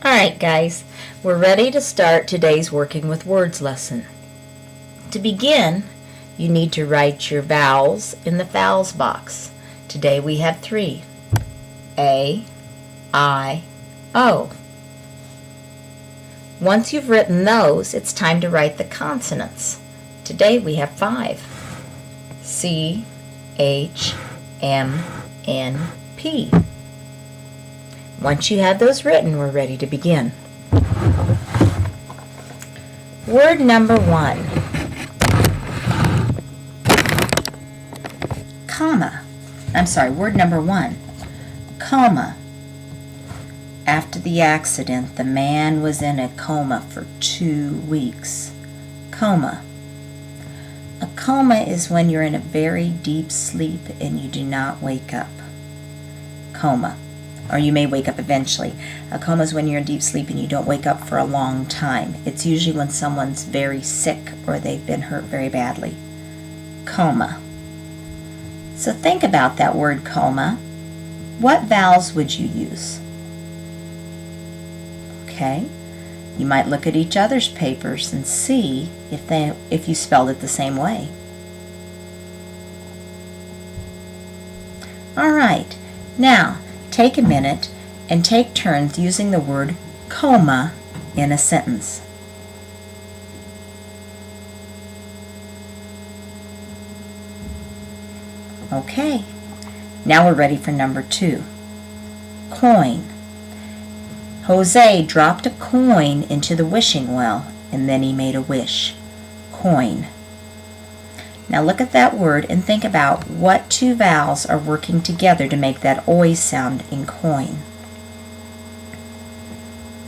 Alright guys, we're ready to start today's Working with Words lesson. To begin, you need to write your vowels in the vowels box. Today we have 3. A, I, O. Once you've written those, it's time to write the consonants. Today we have 5. C, H, M, N, P. Once you have those written, we're ready to begin. Word number 1. Word number 1. Coma. After the accident, the man was in a coma for 2 weeks. Coma. A coma is when you're in a very deep sleep and you do not wake up. Coma. Or you may wake up eventually. A coma is when you're in deep sleep and you don't wake up for a long time. It's usually when someone's very sick or they've been hurt very badly. Coma. So think about that word coma. What vowels would you use? Okay. You might look at each other's papers and see if you spelled it the same way. All right. Now, take a minute and take turns using the word coma in a sentence. Okay, now we're ready for number 2. Coin. Jose dropped a coin into the wishing well and then he made a wish. Coin. Now look at that word and think about what 2 vowels are working together to make that oi sound in coin.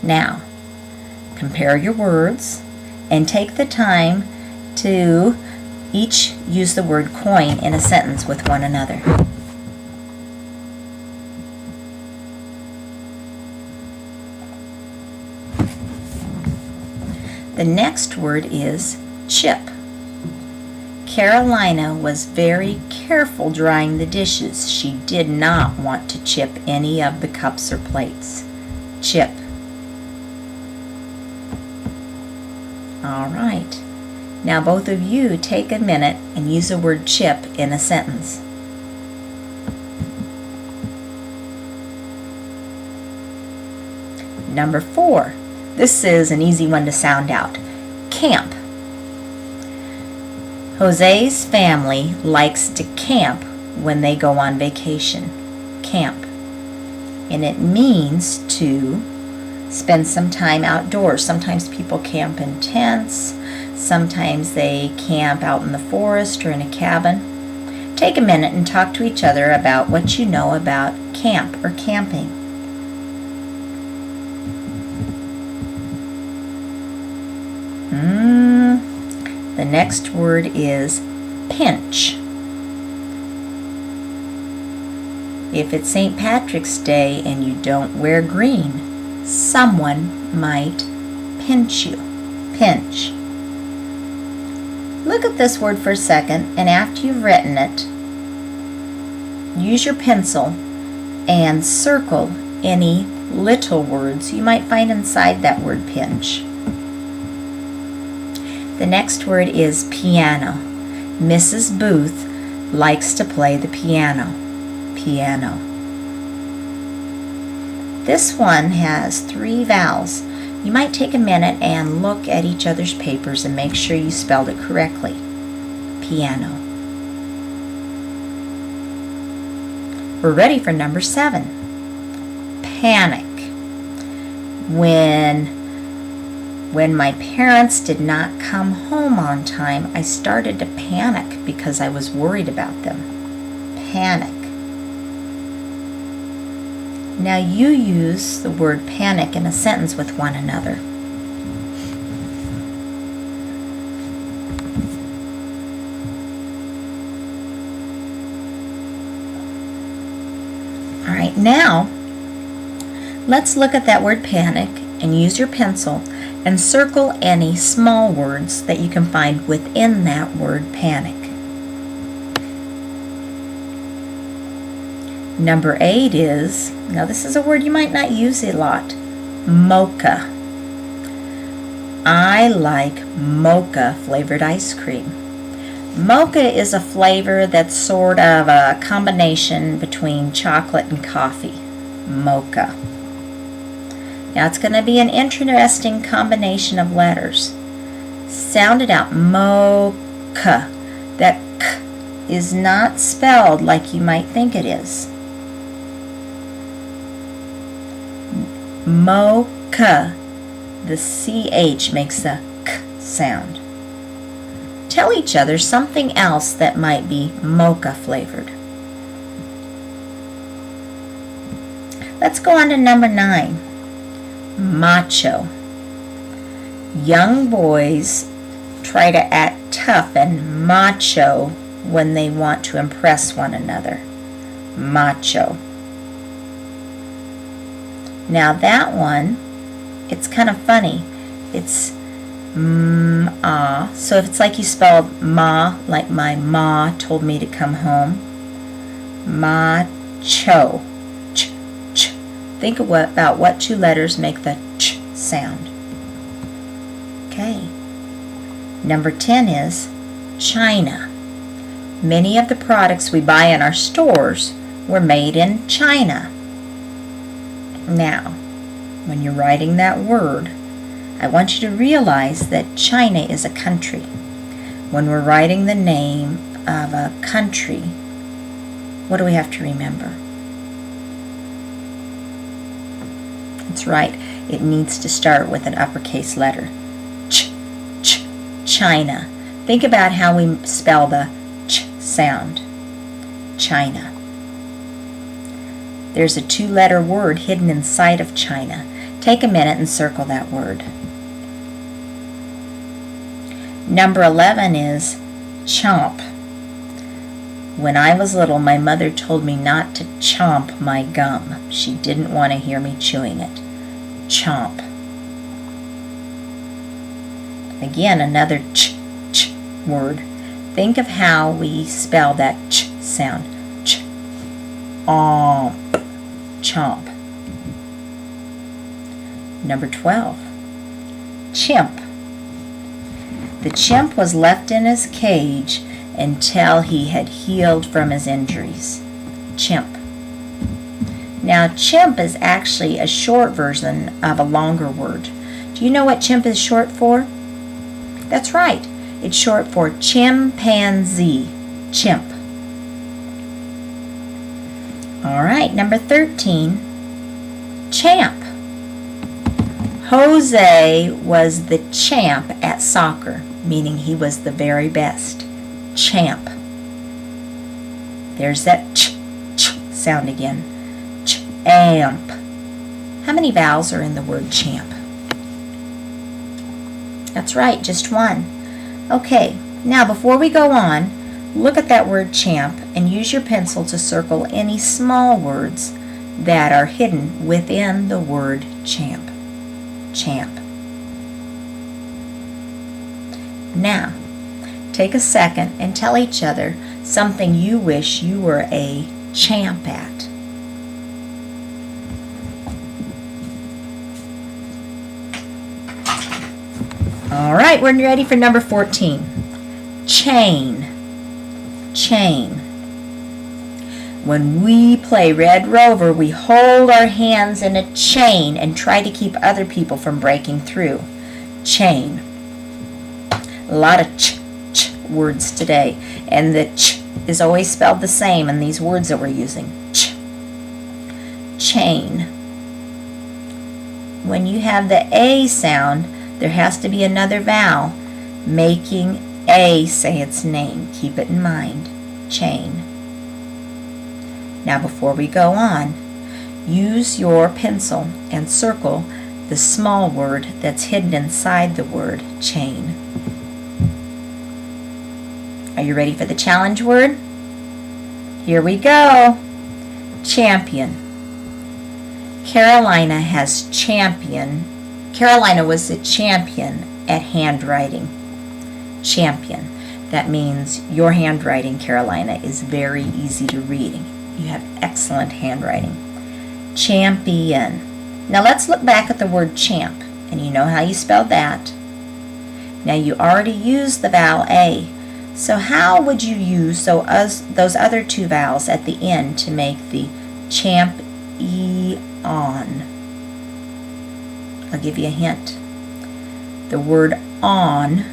Now, compare your words and take the time to each use the word coin in a sentence with one another. The next word is chip. Carolina was very careful drying the dishes. She did not want to chip any of the cups or plates. Chip. All right. Now both of you take a minute and use the word chip in a sentence. Number 4. This is an easy one to sound out. Camp. Jose's family likes to camp when they go on vacation. Camp. And it means to spend some time outdoors. Sometimes people camp in tents. Sometimes they camp out in the forest or in a cabin. Take a minute and talk to each other about what you know about camp or camping. The next word is pinch. If it's St. Patrick's Day and you don't wear green, someone might pinch you. Pinch. Look at this word for a second, and after you've written it, use your pencil and circle any little words you might find inside that word pinch. The next word is piano. Mrs. Booth likes to play the piano. Piano. This one has 3 vowels. You might take a minute and look at each other's papers and make sure you spelled it correctly. Piano. We're ready for number 7. Panic. When my parents did not come home on time, I started to panic because I was worried about them. Panic. Now you use the word panic in a sentence with one another. All right, now let's look at that word panic and use your pencil and circle any small words that you can find within that word panic. Number 8 is, now this is a word you might not use a lot, mocha. I like mocha flavored ice cream. Mocha is a flavor that's sort of a combination between chocolate and coffee. Mocha. Now it's going to be an interesting combination of letters. Sound it out. Mocha. That k is not spelled like you might think it is. Mocha. The CH makes the k sound. Tell each other something else that might be mocha flavored. Let's go on to number 9. Macho. Young boys try to act tough and macho when they want to impress one another. Macho. Now that one, it's kind of funny. It's so if it's like you spelled ma, like my ma told me to come home. Macho. Ch, ch. Think about what two letters make the ch sound. Okay. Number 10 is China. Many of the products we buy in our stores were made in China. Now, when you're writing that word, I want you to realize that China is a country. When we're writing the name of a country, what do we have to remember? That's right, it needs to start with an uppercase letter. Ch, ch, China. Think about how we spell the ch sound. China. There's a 2-letter word hidden inside of China. Take a minute and circle that word. Number 11 is chomp. When I was little, my mother told me not to chomp my gum. She didn't want to hear me chewing it. Chomp. Again, another ch word. Think of how we spell that ch sound. Ch. Chomp. Number 12. Chimp. The chimp was left in his cage until he had healed from his injuries. Chimp. Now, chimp is actually a short version of a longer word. Do you know what chimp is short for? That's right. It's short for chimpanzee. Chimp. All right, number 13. Champ. Jose was the champ at soccer, meaning he was the very best. Champ. There's that ch sound again. Champ. How many vowels are in the word champ? That's right, just one. Okay, now before we go on, look at that word champ and use your pencil to circle any small words that are hidden within the word champ. Champ. Now, take a second and tell each other something you wish you were a champ at. All right, we're ready for number 14. Chain. Chain. When we play Red Rover, we hold our hands in a chain and try to keep other people from breaking through. Chain. A lot of ch words today, and the ch is always spelled the same in these words that we're using. Ch. Chain. When you have the A sound, there has to be another vowel making A say its name. Keep it in mind. Chain. Now before we go on, use your pencil and circle the small word that's hidden inside the word chain. Are you ready for the challenge word? Here we go. Champion. Carolina was the champion at handwriting. Champion. That means your handwriting, Carolina, is very easy to read. You have excellent handwriting. Champion. Now let's look back at the word champ, and you know how you spelled that. Now you already used the vowel A, so how would you use those other two vowels at the end to make the champ-e-on? I'll give you a hint. The word on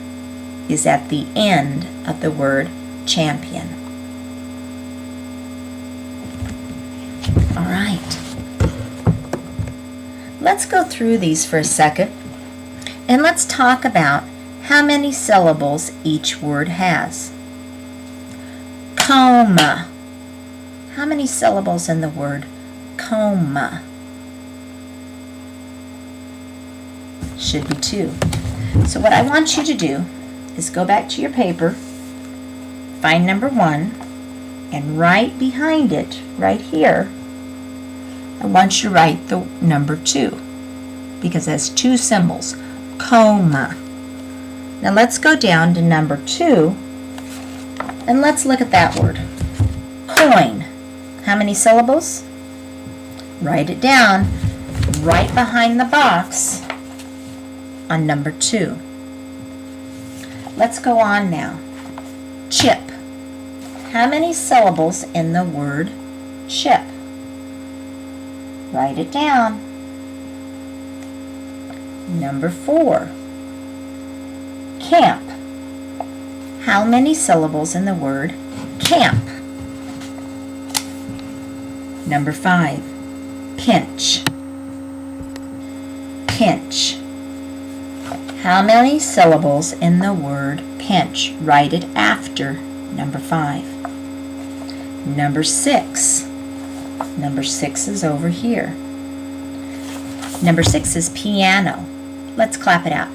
is at the end of the word champion. All right. Let's go through these for a second, and let's talk about how many syllables each word has. Coma. How many syllables in the word coma? Should be 2. So what I want you to do is go back to your paper, find number 1, and right behind it, right here, I want you to write the number 2, because it has 2 symbols, coma. Now let's go down to number 2, and let's look at that word, coin. How many syllables? Write it down right behind the box on number 2. Let's go on now. Chip. How many syllables in the word chip? Write it down. Number 4. Camp. How many syllables in the word camp? Number 5. Pinch. Pinch. How many syllables in the word pinch? Write it after number 5. Number 6. Number 6 is over here. Number 6 is piano. Let's clap it out.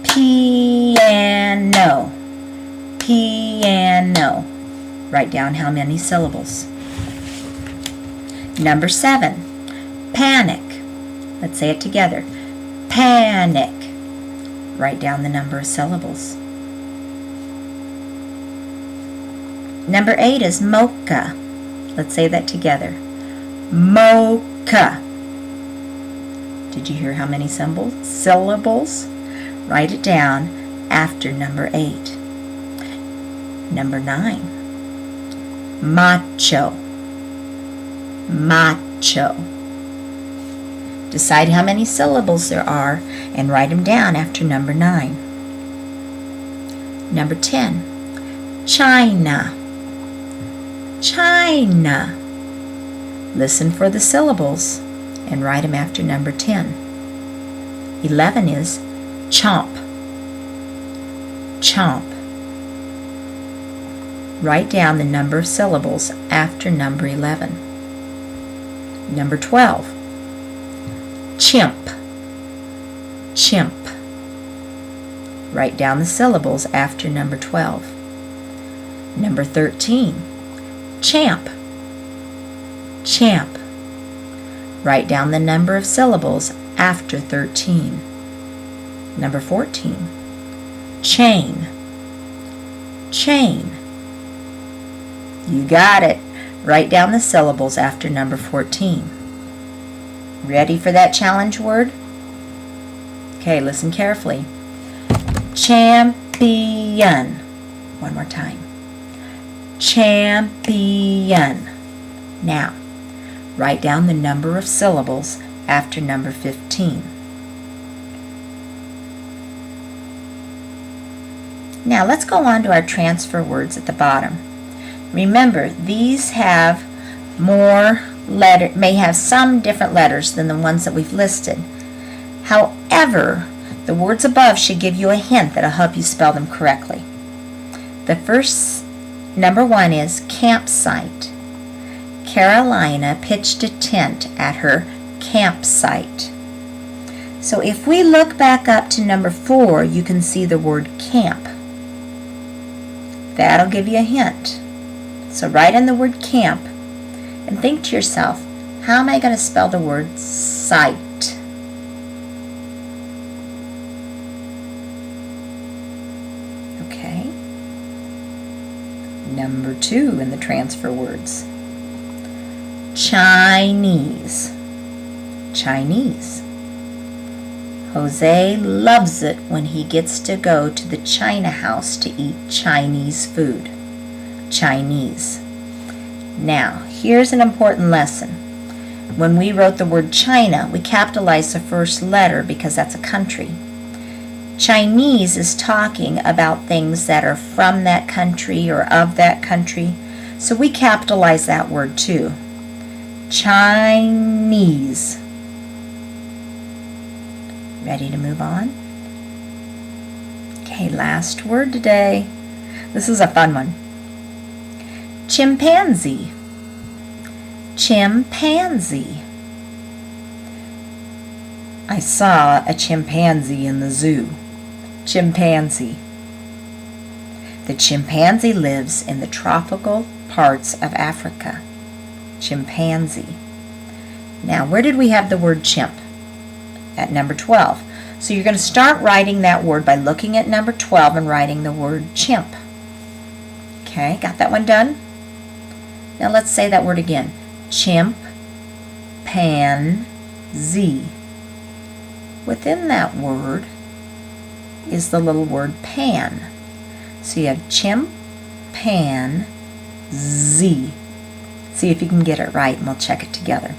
Piano. Piano. Write down how many syllables. Number 7. Panic. Let's say it together. Panic. Write down the number of syllables. Number 8 is mocha. Let's say that together. Mocha. Did you hear how many syllables? Write it down after number 8. Number 9. Macho. Macho. Decide how many syllables there are and write them down after number 9. Number 10. China. China. Listen for the syllables and write them after number 10. 11 is chomp. Chomp. Write down the number of syllables after number 11. Number 12. Chimp. Chimp. Write down the syllables after number 12. Number 13. Champ. Champ. Write down the number of syllables after 13. Number 14. Chain. Chain. You got it. Write down the syllables after number 14. Ready for that challenge word? Okay, listen carefully. Champion. One more time. Champion. Now, write down the number of syllables after number 15. Now, let's go on to our transfer words at the bottom. Remember, these have may have some different letters than the ones that we've listed. However, the words above should give you a hint that'll help you spell them correctly. The first, number 1 is campsite. Carolina pitched a tent at her campsite. So if we look back up to number 4, you can see the word camp. That'll give you a hint. So write in the word camp and think to yourself, how am I going to spell the word site? Okay. Number 2 in the transfer words. Chinese. Chinese. Jose loves it when he gets to go to the China house to eat Chinese food. Chinese. Now, here's an important lesson. When we wrote the word China, we capitalized the first letter because that's a country. Chinese is talking about things that are from that country or of that country, so we capitalize that word too. Chinese. Ready to move on? Okay, last word today. This is a fun one. Chimpanzee. Chimpanzee. I saw a chimpanzee in the zoo. Chimpanzee. The chimpanzee lives in the tropical parts of Africa. Chimpanzee. Now, where did we have the word chimp? At number 12. So you're going to start writing that word by looking at number 12 and writing the word chimp. Okay, got that one done? Now let's say that word again. Chimp, pan, z. Within that word is the little word pan. So you have chimp, pan, z. See if you can get it right and we'll check it together.